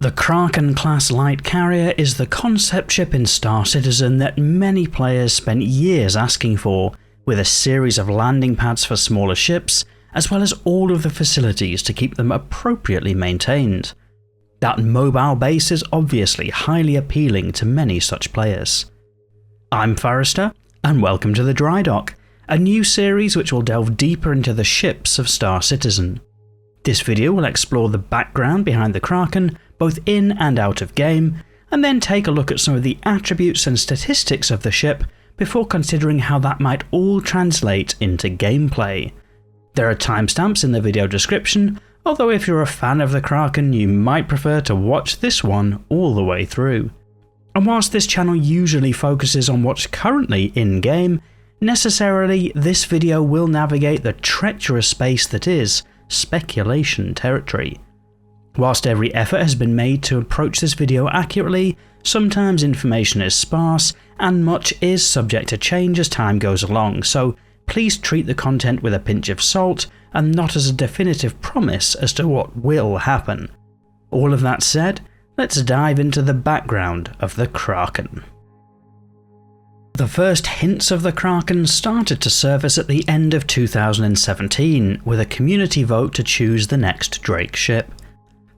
The Kraken class light carrier is the concept ship in Star Citizen that many players spent years asking for, with a series of landing pads for smaller ships, as well as all of the facilities to keep them appropriately maintained. That mobile base is obviously highly appealing to many such players. I'm Forrester, and welcome to the Drydock, a new series which will delve deeper into the ships of Star Citizen. This video will explore the background behind the Kraken, both in and out of game, and then take a look at some of the attributes and statistics of the ship before considering how that might all translate into gameplay. There are timestamps in the video description, although if you're a fan of the Kraken you might prefer to watch this one all the way through. And whilst this channel usually focuses on what's currently in-game, necessarily this video will navigate the treacherous space that is speculation territory. Whilst every effort has been made to approach this video accurately, sometimes information is sparse and much is subject to change as time goes along, so please treat the content with a pinch of salt and not as a definitive promise as to what will happen. All of that said, let's dive into the background of the Kraken. The first hints of the Kraken started to surface at the end of 2017 with a community vote to choose the next Drake ship.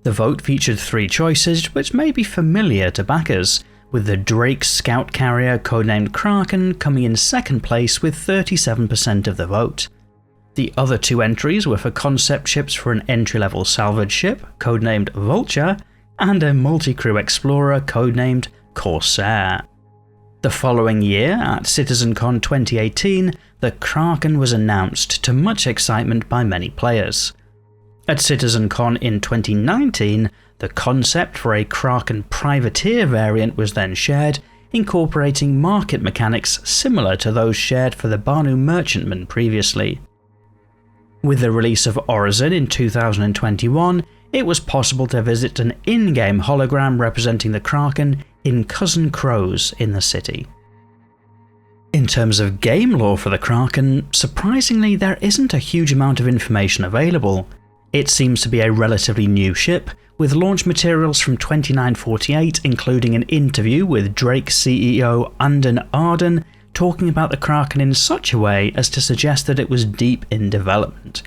The vote featured three choices which may be familiar to backers, with the Drake scout carrier codenamed Kraken coming in second place with 37% of the vote. The other two entries were for concept ships for an entry-level salvage ship codenamed Vulture and a multi-crew explorer codenamed Corsair. The following year, at CitizenCon 2018, the Kraken was announced to much excitement by many players. At CitizenCon in 2019, the concept for a Kraken privateer variant was then shared, incorporating market mechanics similar to those shared for the Banu Merchantman previously. With the release of Orison in 2021, it was possible to visit an in-game hologram representing the Kraken in Cousin Crows in the city. In terms of game lore for the Kraken, surprisingly there isn't a huge amount of information available. It seems to be a relatively new ship, with launch materials from 2948 including an interview with Drake CEO Anden Arden talking about the Kraken in such a way as to suggest that it was deep in development,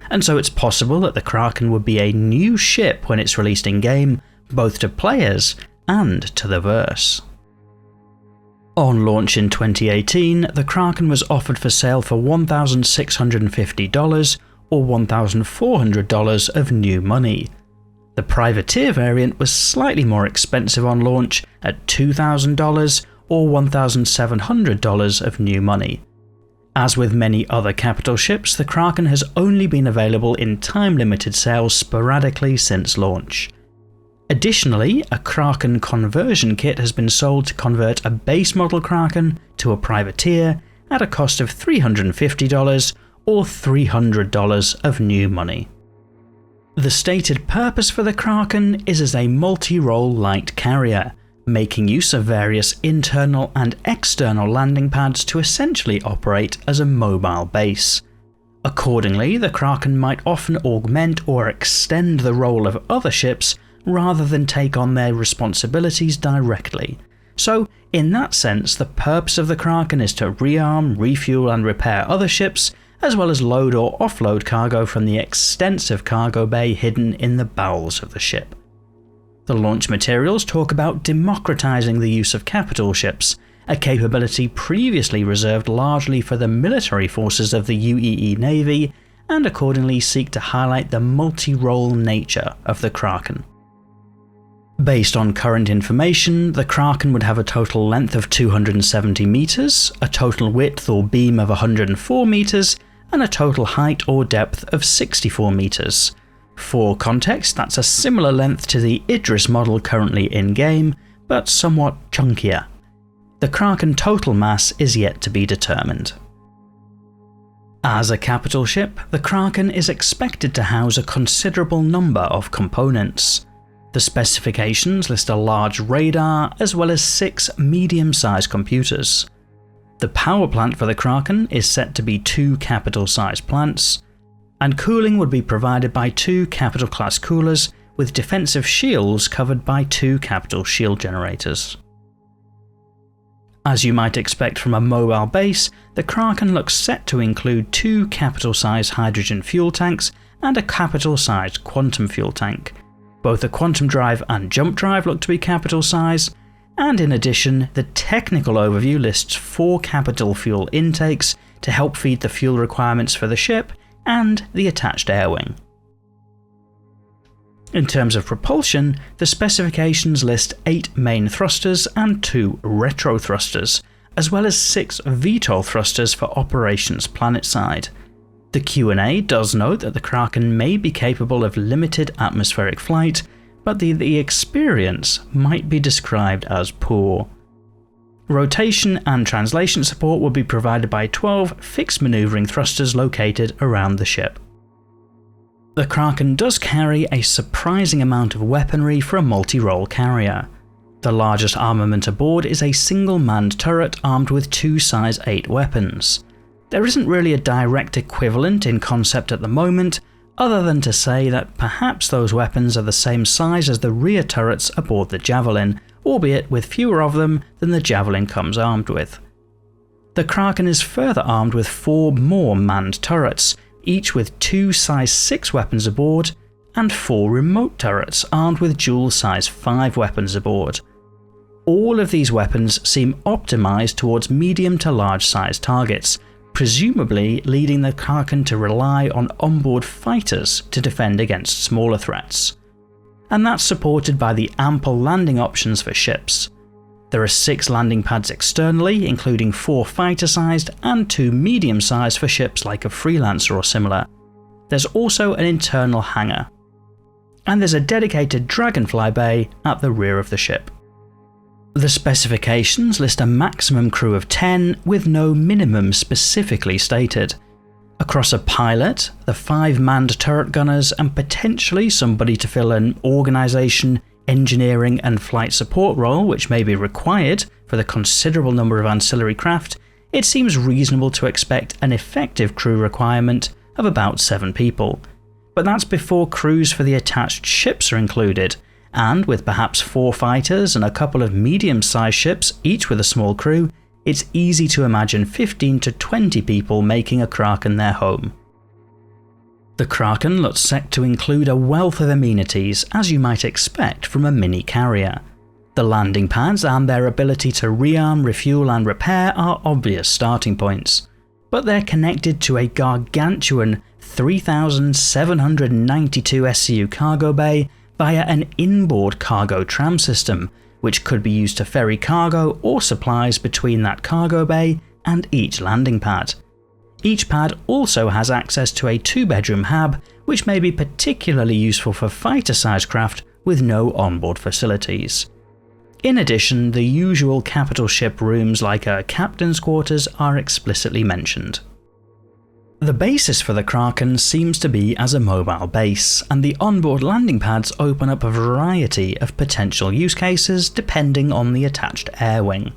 and so it's possible that the Kraken would be a new ship when it's released in-game, both to players and to the verse. On launch in 2018, the Kraken was offered for sale for $1,650 or $1,400 of new money. The privateer variant was slightly more expensive on launch at $2,000 or $1,700 of new money. As with many other capital ships, the Kraken has only been available in time-limited sales sporadically since launch. Additionally, a Kraken conversion kit has been sold to convert a base model Kraken to a privateer at a cost of $350 or $300 of new money. The stated purpose for the Kraken is as a multi-role light carrier, making use of various internal and external landing pads to essentially operate as a mobile base. Accordingly, the Kraken might often augment or extend the role of other ships rather than take on their responsibilities directly. So, in that sense, the purpose of the Kraken is to rearm, refuel and repair other ships, as well as load or offload cargo from the extensive cargo bay hidden in the bowels of the ship. The launch materials talk about democratizing the use of capital ships, a capability previously reserved largely for the military forces of the UEE Navy, and accordingly seek to highlight the multi-role nature of the Kraken. Based on current information, the Kraken would have a total length of 270 meters, a total width or beam of 104 meters, and a total height or depth of 64 meters. For context, that's a similar length to the Idris model currently in-game, but somewhat chunkier. The Kraken total mass is yet to be determined. As a capital ship, the Kraken is expected to house a considerable number of components. The specifications list a large radar as well as 6 medium-sized computers. The power plant for the Kraken is set to be 2 capital-sized plants, and cooling would be provided by 2 capital-class coolers with defensive shields covered by 2 capital shield generators. As you might expect from a mobile base, the Kraken looks set to include 2 capital-sized hydrogen fuel tanks and a capital-sized quantum fuel tank. Both the quantum drive and jump drive look to be capital-sized, and in addition, the technical overview lists 4 capital fuel intakes to help feed the fuel requirements for the ship and the attached air wing. In terms of propulsion, the specifications list 8 main thrusters and 2 retro thrusters, as well as 6 VTOL thrusters for operations planetside. The Q&A does note that the Kraken may be capable of limited atmospheric flight, but the experience might be described as poor. Rotation and translation support will be provided by 12 fixed maneuvering thrusters located around the ship. The Kraken does carry a surprising amount of weaponry for a multi-role carrier. The largest armament aboard is a single manned turret armed with 2 size 8 weapons. There isn't really a direct equivalent in concept at the moment, other than to say that perhaps those weapons are the same size as the rear turrets aboard the Javelin, albeit with fewer of them than the Javelin comes armed with. The Kraken is further armed with 4 more manned turrets, each with 2 size 6 weapons aboard, and 4 remote turrets armed with dual size 5 weapons aboard. All of these weapons seem optimised towards medium to large size targets, presumably leading the Kraken to rely on onboard fighters to defend against smaller threats. And that's supported by the ample landing options for ships. There are 6 landing pads externally, including 4 fighter-sized and 2 medium-sized for ships like a Freelancer or similar. There's also an internal hangar. And there's a dedicated Dragonfly bay at the rear of the ship. The specifications list a maximum crew of 10 with no minimum specifically stated. Across a pilot, the 5 manned turret gunners and potentially somebody to fill an organisation, engineering and flight support role which may be required for the considerable number of ancillary craft, it seems reasonable to expect an effective crew requirement of about 7 people. But that's before crews for the attached ships are included, and with perhaps 4 fighters and a couple of medium-sized ships, each with a small crew, it's easy to imagine 15 to 20 people making a Kraken their home. The Kraken looks set to include a wealth of amenities, as you might expect from a mini carrier. The landing pads and their ability to rearm, refuel and repair are obvious starting points, but they're connected to a gargantuan 3,792 SCU cargo bay via an inboard cargo tram system, which could be used to ferry cargo or supplies between that cargo bay and each landing pad. Each pad also has access to a 2-bedroom hab, which may be particularly useful for fighter-sized craft with no onboard facilities. In addition, the usual capital ship rooms like a captain's quarters are explicitly mentioned. The basis for the Kraken seems to be as a mobile base, and the onboard landing pads open up a variety of potential use cases depending on the attached air wing.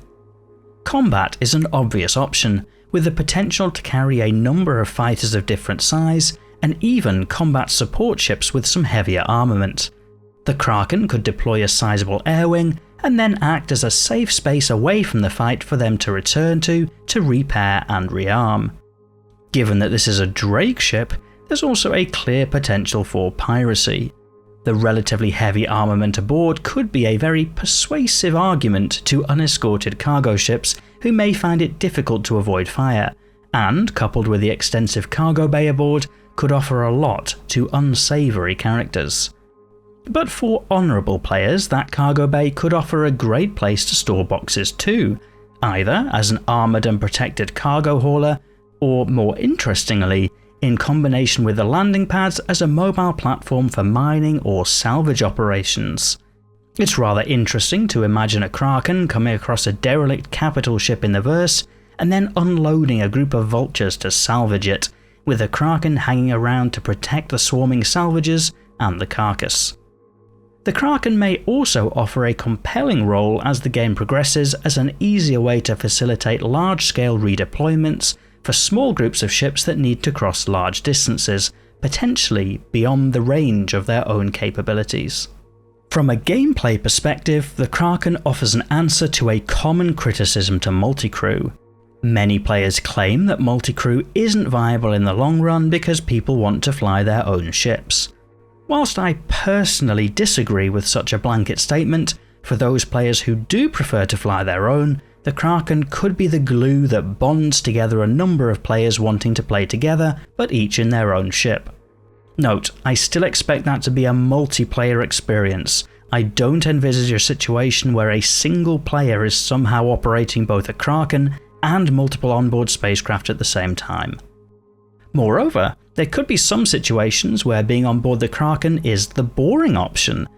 Combat is an obvious option, with the potential to carry a number of fighters of different size, and even combat support ships with some heavier armament. The Kraken could deploy a sizable air wing, and then act as a safe space away from the fight for them to return to repair and rearm. Given that this is a Drake ship, there's also a clear potential for piracy. The relatively heavy armament aboard could be a very persuasive argument to unescorted cargo ships who may find it difficult to avoid fire, and coupled with the extensive cargo bay aboard, could offer a lot to unsavoury characters. But for honourable players, that cargo bay could offer a great place to store boxes too, either as an armoured and protected cargo hauler, or more interestingly, in combination with the landing pads as a mobile platform for mining or salvage operations. It's rather interesting to imagine a Kraken coming across a derelict capital ship in the verse, and then unloading a group of vultures to salvage it, with the Kraken hanging around to protect the swarming salvages and the carcass. The Kraken may also offer a compelling role as the game progresses as an easier way to facilitate large-scale redeployments for small groups of ships that need to cross large distances, potentially beyond the range of their own capabilities. From a gameplay perspective, the Kraken offers an answer to a common criticism to multicrew. Many players claim that multicrew isn't viable in the long run because people want to fly their own ships. Whilst I personally disagree with such a blanket statement, for those players who do prefer to fly their own, the Kraken could be the glue that bonds together a number of players wanting to play together, but each in their own ship. Note, I still expect that to be a multiplayer experience. I don't envisage a situation where a single player is somehow operating both a Kraken and multiple onboard spacecraft at the same time. Moreover, there could be some situations where being on board the Kraken is the boring option.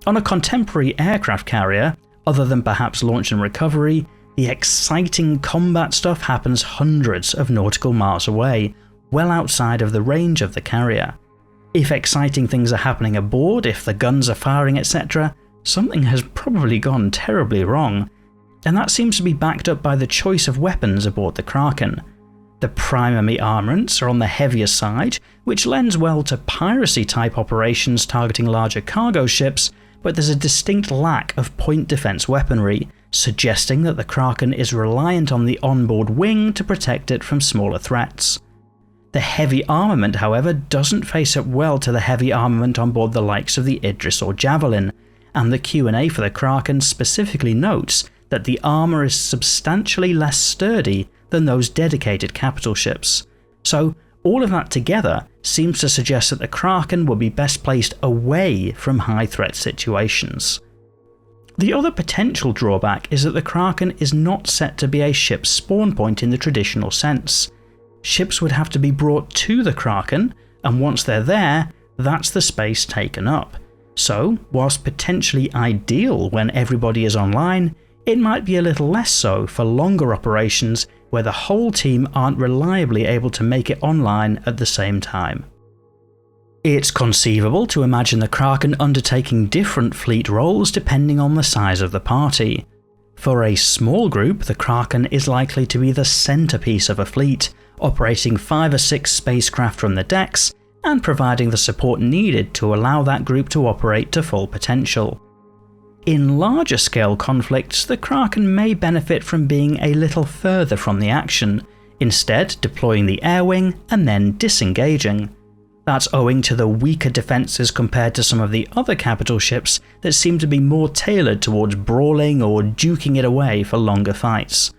On a contemporary aircraft carrier, other than perhaps launch and recovery, the exciting combat stuff happens hundreds of nautical miles away, well outside of the range of the carrier. If exciting things are happening aboard, if the guns are firing, etc., something has probably gone terribly wrong, and that seems to be backed up by the choice of weapons aboard the Kraken. The primary armaments are on the heavier side, which lends well to piracy-type operations targeting larger cargo ships, but there's a distinct lack of point defense weaponry, suggesting that the Kraken is reliant on the onboard wing to protect it from smaller threats. The heavy armament, however, doesn't face up well to the heavy armament on board the likes of the Idris or Javelin, and the Q&A for the Kraken specifically notes that the armour is substantially less sturdy than those dedicated capital ships. So all of that together seems to suggest that the Kraken would be best placed away from high threat situations. The other potential drawback is that the Kraken is not set to be a ship's spawn point in the traditional sense. Ships would have to be brought to the Kraken, and once they're there, that's the space taken up. So, whilst potentially ideal when everybody is online, it might be a little less so for longer operations where the whole team aren't reliably able to make it online at the same time. It's conceivable to imagine the Kraken undertaking different fleet roles depending on the size of the party. For a small group, the Kraken is likely to be the centrepiece of a fleet, operating 5 or 6 spacecraft from the decks and providing the support needed to allow that group to operate to full potential. In larger scale conflicts, the Kraken may benefit from being a little further from the action, instead deploying the air wing and then disengaging. That's owing to the weaker defences compared to some of the other capital ships that seem to be more tailored towards brawling or duking it away for longer fights.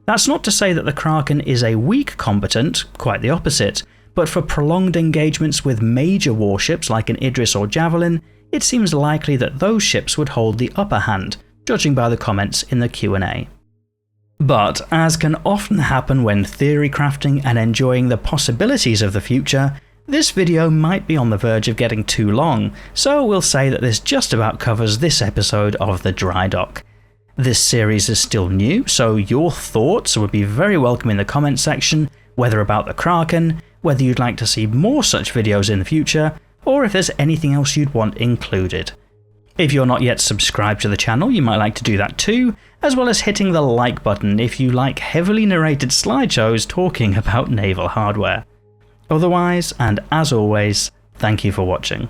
That's not to say that the Kraken is a weak combatant, quite the opposite, but for prolonged engagements with major warships like an Idris or Javelin, it seems likely that those ships would hold the upper hand, judging by the comments in the Q&A. But, as can often happen when theory crafting and enjoying the possibilities of the future, this video might be on the verge of getting too long, so we'll say that this just about covers this episode of the Drydock. This series is still new, so your thoughts would be very welcome in the comment section, whether about the Kraken, whether you'd like to see more such videos in the future, or if there's anything else you'd want included. If you're not yet subscribed to the channel, you might like to do that too, as well as hitting the like button if you like heavily narrated slideshows talking about naval hardware. Otherwise, and as always, thank you for watching.